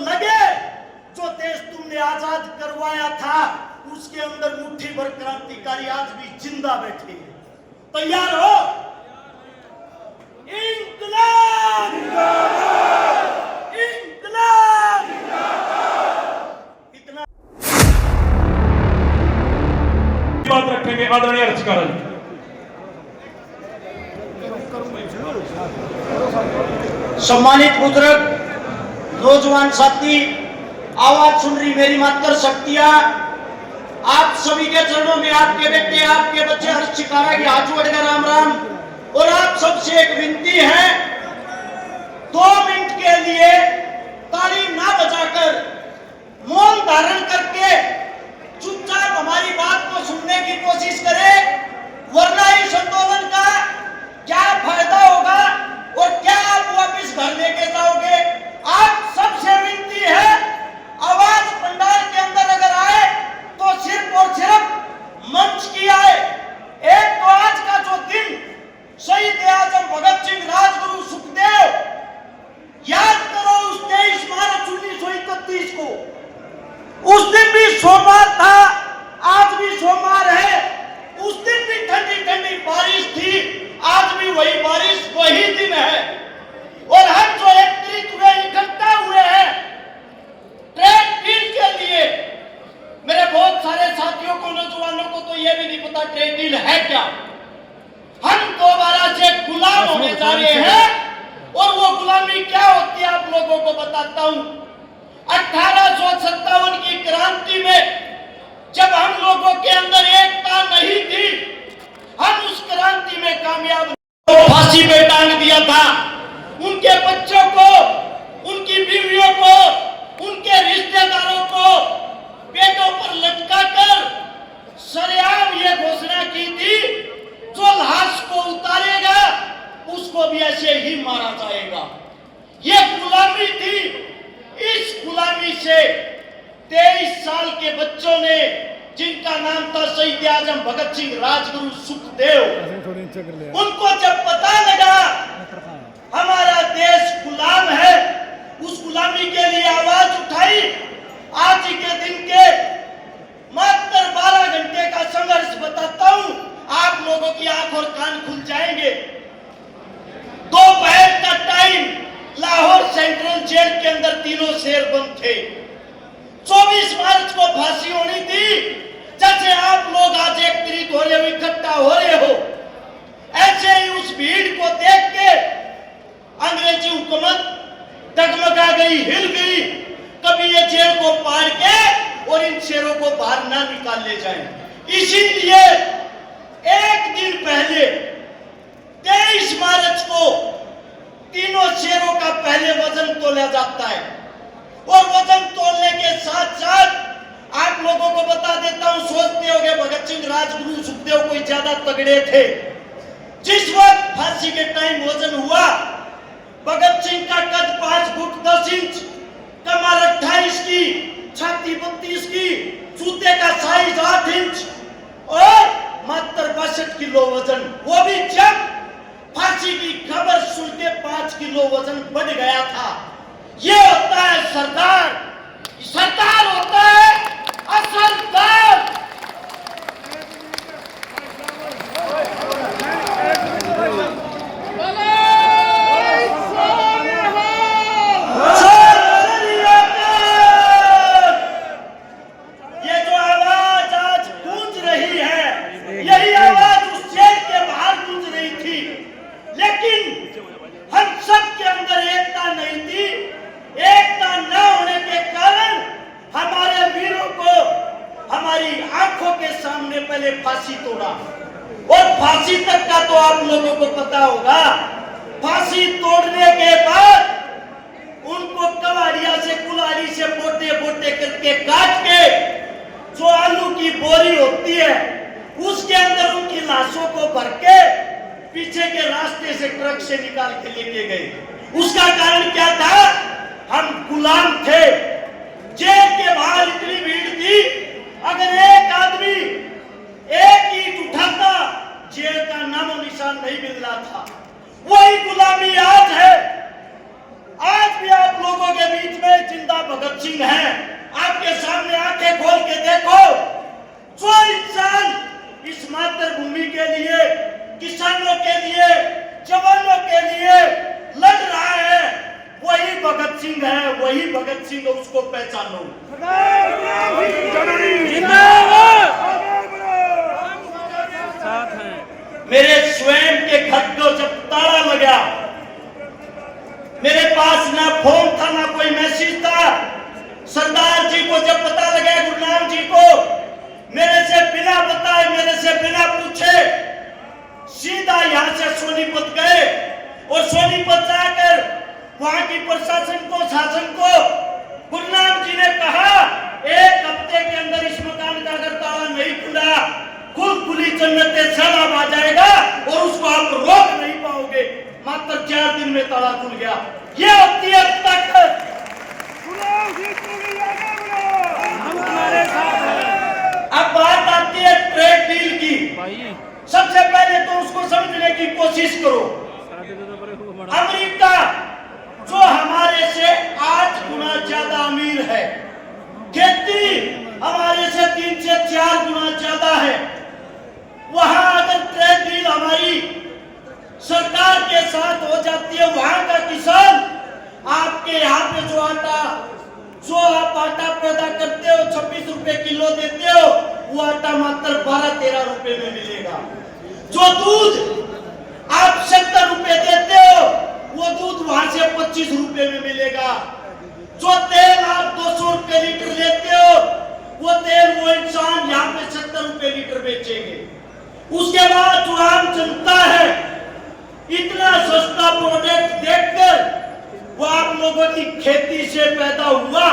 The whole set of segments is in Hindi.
लगे जो देश तुमने आजाद करवाया था उसके अंदर मुट्ठी भर क्रांतिकारी आज भी जिंदा बैठे हैं। तैयार हो? इंकलाब जिंदाबाद, इंकलाब जिंदाबाद। इतना बात रखेंगे आदरणीय रचकार जी। सम्मानित बुजुर्ग, नौजवान साथी, आवाज सुन रही मेरी मातृ शक्तियां, आप सभी के चरणों में आपके बेटे, आपके बच्चे हर्ष शिकारा की हाथ जोड़कर राम राम। और आप सबसे एक विनती है, 2 मिनट के लिए ताली ना बजाकर मौन धारण करके चुपचाप हमारी बात को सुनने की कोशिश करें, वरना इस आंदोलन का क्या फायदा होगा और क्या आप वापिस घर लेके जाओगे। आप सबसे विनती है, आवाज पंडाल के अंदर अगर आए तो सिर्फ और सिर्फ मंच की आए। एक तो आज का जो दिन शहीद आजम भगत सिंह, राजगुरु सुखदेव, याद करो उस 23 मार्च 1931 को। उस दिन भी सोमवार था, आज भी सोमवार है। उस दिन भी ठंडी ठंडी बारिश थी, आज भी वही बारिश, वही दिन है। और हम जो एकत्रित हुए, इकट्ठा हुए हैं ट्रेड डील के लिए। मेरे बहुत सारे साथियों को, नौजवानों को तो यह भी नहीं पता ट्रेड डील है क्या। हम दोबारा से गुलाम होने जा रहे हैं और वो गुलामी क्या होती है आप लोगों को बताता हूं। 1857 की क्रांति में जब हम लोगों के अंदर एकता नहीं थी, हम उस क्रांति में कामयाब फांसी पे टांग दिया था। उनके बच्चों को, उनकी बीवियों को, उनके रिश्तेदारों को पेटों पर लटकाकर सरेआम ये घोषणा की थी, जो लाश को उतारेगा उसको भी ऐसे ही मारा जाएगा। ये गुलामी थी। इस गुलामी से 23 साल के बच्चों ने, जिनका नाम था शहीद आजम भगत सिंह, राजगुरु सुखदेव, उनको जब पता लगा हमारा देश गुलाम है, उस गुलामी के लिए आवाज उठाई। आज ही के दिन के मात्र 12 घंटे का संघर्ष बताता हूं, आप लोगों की आंख और कान खुल जाएंगे। दोपहर का टाइम, लाहौर सेंट्रल जेल के अंदर तीनों शेर बंद थे। 24 मार्च को फांसी होनी थी। जैसे आप लोग आज एकत्रित हो रहे हो, इकट्ठा हो रहे हो, ऐसे ही उस भीड़ को देख के अंग्रेजी हुकूमत डगमगा गई, हिल गई। कभी ये जेल को पार के और इन शेरों को बाहर ना निकाल ले जाए। इसीलिए एक दिन पहले 23 मार्च को तीनों शेरों का पहले वजन तोला जाता है। और वजन तोलने के साथ साथ आप लोगों को बता देता हूं, सोचते होंगे भगत सिंह, राजगुरु सुखदेव कोई ज्यादा तगड़े थे। जिस वक्त फांसी के टाइम वजन हुआ, भगत सिंह का कद 5 फुट 10 इंच, कमर 28 की, छाती 32 की, जूते का साइज 8 इंच और मात्र 62 किलो वजन। वो भी जब फांसी की खबर सुनते 5 किलो वजन बढ़ गया था। ये होता है सरदार, सरदार होता है असरदार। ये जो आवाज आज गूंज रही है, यही आवाज उस जेल के बाहर गूंज रही थी। लेकिन हम सब के अंदर एकता नहीं थी। एकता न होने के कारण हमारे वीरों को हमारी आंखों के सामने पहले फांसी तोड़ा। और फांसी तक का तो आप लोगों को पता होगा। फांसी तोड़ने के बाद उनको कवाड़िया से, कुल्हाड़ी से बोटे बोटे करके काट के, जो आलू की बोरी होती है उसके अंदर उनकी लाशों को भर के पीछे के रास्ते से ट्रक से निकाल के लेके गए। उसका कारण क्या था? हम गुलाम थे। जेल के बाहर इतनी भीड़ थी, अगर एक आदमी एक ईंट उठाता, जेल का नामो निशान नहीं मिल रहा था। वही गुलामी आज है। आज भी आप लोगों के बीच में जिंदा सिंह हैं, आपके सामने आंखें खोल के देखो, जो इंसान इस मातृभूमि के लिए, किसानों के लिए, जवानों के लिए लड़ रहा है, वही भगत सिंह है, वही भगत सिंह, उसको पहचानो। मेरे स्वयं के घर को जब ताला लगा, मेरे पास ना फोन था ना कोई मैसेज था, सरदार जी को जब पता लगा, गुरनाम जी को, मेरे से बिना बताए, मेरे से बिना पूछे सीधा यहां से सोनीपत गए और सोनीपत जाकर वहां की प्रशासन को, शासन को, गुरनाम जी ने कहा 1 हफ्ते के अंदर इस मकान का अगर ताला नहीं खुला, खुली जन्नत सैलाब आ जाएगा और उसको आप रोक नहीं पाओगे। मात्र 4 दिन में ताला खुल गया। ये होती है ताकत। अब बात आती है ट्रेड डील की। सबसे पहले तो उसको समझने की कोशिश करो। अमेरिका जो हमारे से 8 गुना ज्यादा अमीर है, खेती हमारे से 3 से 4 गुना ज्यादा है, वहां अगर ट्रेड डील हमारी सरकार के साथ हो जाती है, वहां का किसान आपके यहाँ पे जो आप आटा पैदा करते हो 26 रुपए किलो देते हो, वो आटा मात्र 12-13 रुपए में मिलेगा। जो दूध आप 70 रुपए देते हो, वो दूध वहां से 25 रुपए में मिलेगा। जो तेल आप 200 रुपए लीटर लेते हो, वो तेल वो इंसान यहाँ पे 70 रुपए लीटर बेचेंगे। उसके बाद जो आम जनता है, इतना सस्ता प्रोडक्ट देखकर वो आप लोगों की खेती से पैदा हुआ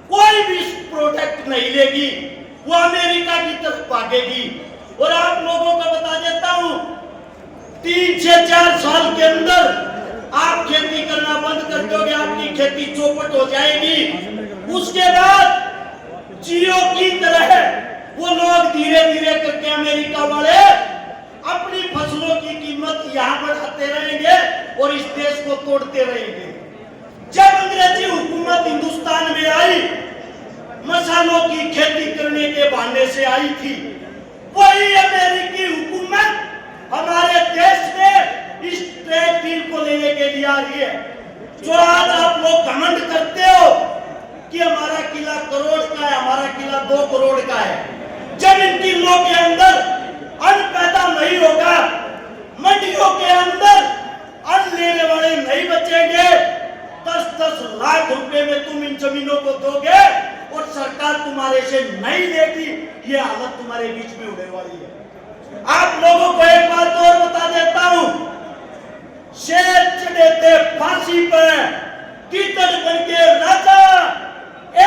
कोई भी प्रोडक्ट नहीं लेगी, वो अमेरिका की तरफ भागेगी। और आप लोगों को बता देता हूं, 3 से 4 साल के अंदर आप खेती करना बंद कर दोगे, आपकी खेती चौपट हो जाएगी। उसके बाद जियो की तरह वो लोग धीरे धीरे करके अमेरिका वाले अपनी फसलों की कीमत यहां बढ़ाते रहेंगे और इस देश को तोड़ते रहेंगे। जब अंग्रेजी हुकूमत हिंदुस्तान में आई, मसालों की खेती करने के बहाने से आई थी, वही अमेरिकी हुकूमत हमारे देश में इस ट्रेड डील को लेने के लिए आ रही है। जो आज आप लोग घमंड करते हो कि हमारा किला करोड़ का है, हमारा किला 2 करोड़ का है, जब इन किलों के अंदर अन्न पैदा नहीं होगा, मंडियों के अंदर अन्न लेने वाले नहीं बचेंगे, 10-10 लाख रुपए में तुम इन जमीनों को दोगे और सरकार तुम्हारे से नहीं लेगी, ये हालत तुम्हारे बीच में होने वाली है। आप लोगों को एक बात और बता देता हूं, शेर चढ़े थे फांसी पर, कीचड़ बन के राजा,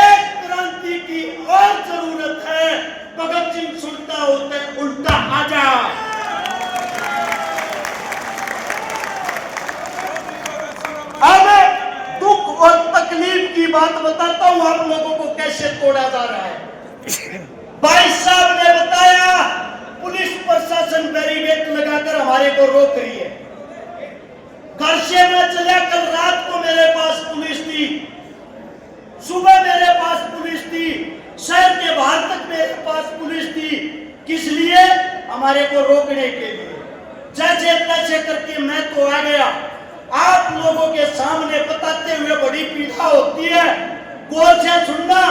एक क्रांति की और जरूरत है। भगत सिंह सुनता होते उल्टा आजा। अब दुख और तकलीफ की बात बताता हूं आप लोगों को कैसे तोड़ा जा रहा है। भाई साहब ने बताया, पुलिस प्रशासन बैरिकेड लगाकर हमारे को रोक रही है। घर से न चला, कल रात को मेरे पास पुलिस थी, सुबह मेरे पास पुलिस थी, शहर के बाहर तक मेरे पास पुलिस थी। किस लिए? हमारे को रोकने के लिए। जैसे तैसे करके मैं तो आ गया। आप लोगों के सामने बताते हुए बड़ी पीड़ा होती है, गौर से सुनना।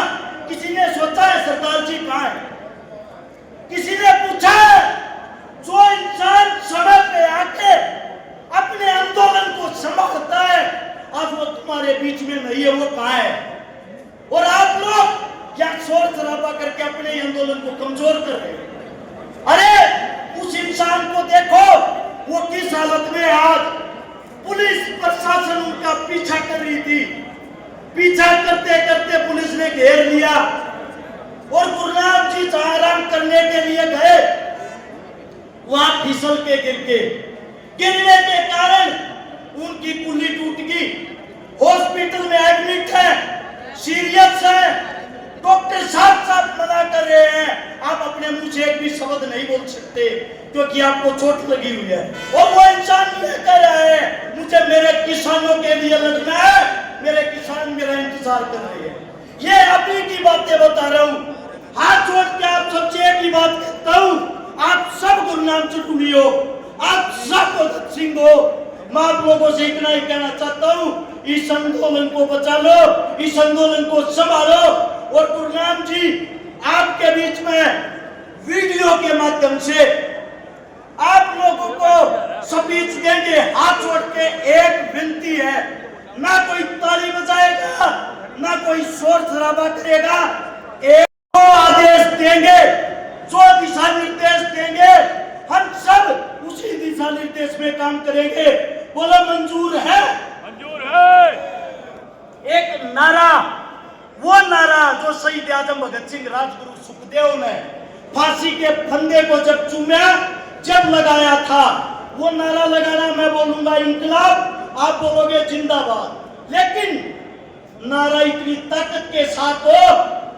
किसी ने सोचा है सरदार जी कहां है? किसी ने पूछा है? जो इंसान सड़क पे आके अपने आंदोलन को संभालता है, आज वो तुम्हारे बीच में नहीं है, वो कहां है? और आप लोग क्या शोर शराबा करके अपने आंदोलन को कमजोर कर रहे हैं? अरे उस इंसान को देखो, वो किस हालत में। आज पुलिस प्रशासन उनका पीछा कर रही थी, पीछा करते करते पुलिस ने घेर लिया और गुरनाम जी जहां आराम करने के लिए गए, वहां फिसल के गिरने के कारण उनकी कुल्ली टूट गई। हॉस्पिटल में एडमिट है, सीरियस है। डॉक्टर साफ मना कर रहे हैं, आप अपने मुंह से एक भी शब्द नहीं बोल सकते क्योंकि आपको चोट लगी हुई है। और वो इंसान ये कह रहा है, मुझे मेरे किसानों के लिए लड़ना है, मेरे किसान मेरा इंतजार कर रहे हैं। ये अभी की बातें बता रहा हूँ। हाथ जोड़ के आप सबसे एक ही बात कहता हूँ, आप सब गुरनाम चुटुनी हो, आप सब भगत सिंह हो। मैं आप लोगों से इतना ही कहना चाहता हूँ, इस आंदोलन को बचा लो, इस आंदोलन को संभालो। और गुरनाम जी आपके बीच में वीडियो के माध्यम से आप लोगों को स्पीच देंगे। हाथ जोड़ के एक विनती है, ना कोई ताली बजाएगा, ना कोई शोर शराबा करेगा। एक आदेश देंगे, जो दिशा निर्देश देंगे, हम सब उसी दिशा निर्देश में काम करेंगे। बोलो मंजूर है? मंजूर है। एक नारा, वो नारा जो शहीद आजम भगत सिंह राजगुरु सुखदेव ने फांसी के फंदे को जब चूमा, जब लगाया था, वो नारा लगाना मैं बोलूंगा इंकलाब, आप बोलोगे जिंदाबाद। लेकिन नारा इतनी ताकत के साथ हो,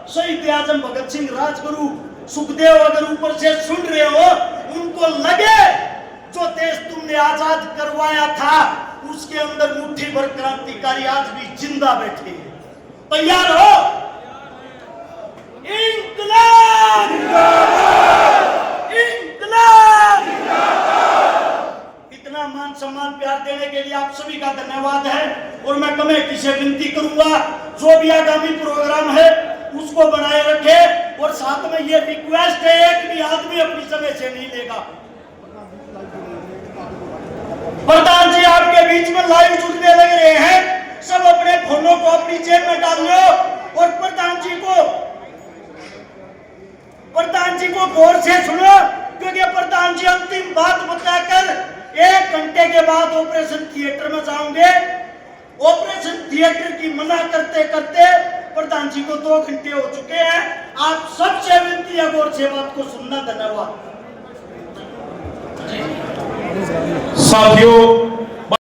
शहीद आजम भगत सिंह राजगुरु सुखदेव अगर ऊपर से सुन रहे हो, उनको लगे जो देश तुमने आजाद करवाया था उसके अंदर मुट्ठी भर क्रांतिकारी आज भी जिंदा बैठे हैं। तैयार हो? इंकलाब! इंकलाब! इतना मान सम्मान प्यार देने के लिए आप सभी का धन्यवाद है। और मैं कमेटी से विनती करूंगा, जो भी आगामी प्रोग्राम है उसको बनाए रखे। और साथ में ये रिक्वेस्ट है, एक भी आदमी अपनी समय से नहीं लेगा। प्रधान जी आपके बीच में लाइव जुड़ने लग रहे हैं, सब अपने फोनों को अपनी जेब में डाल लो और प्रधान जी को गौर से सुनो, क्योंकि प्रधान जी अंतिम बात बताकर 1 घंटे के बाद ऑपरेशन थिएटर में जाओगे। ऑपरेशन थिएटर की मना करते करते प्रधान जी को 2 घंटे हो चुके हैं। आप सबसे विनती है, गौर से बात को सुनना। धन्यवाद। साथियों,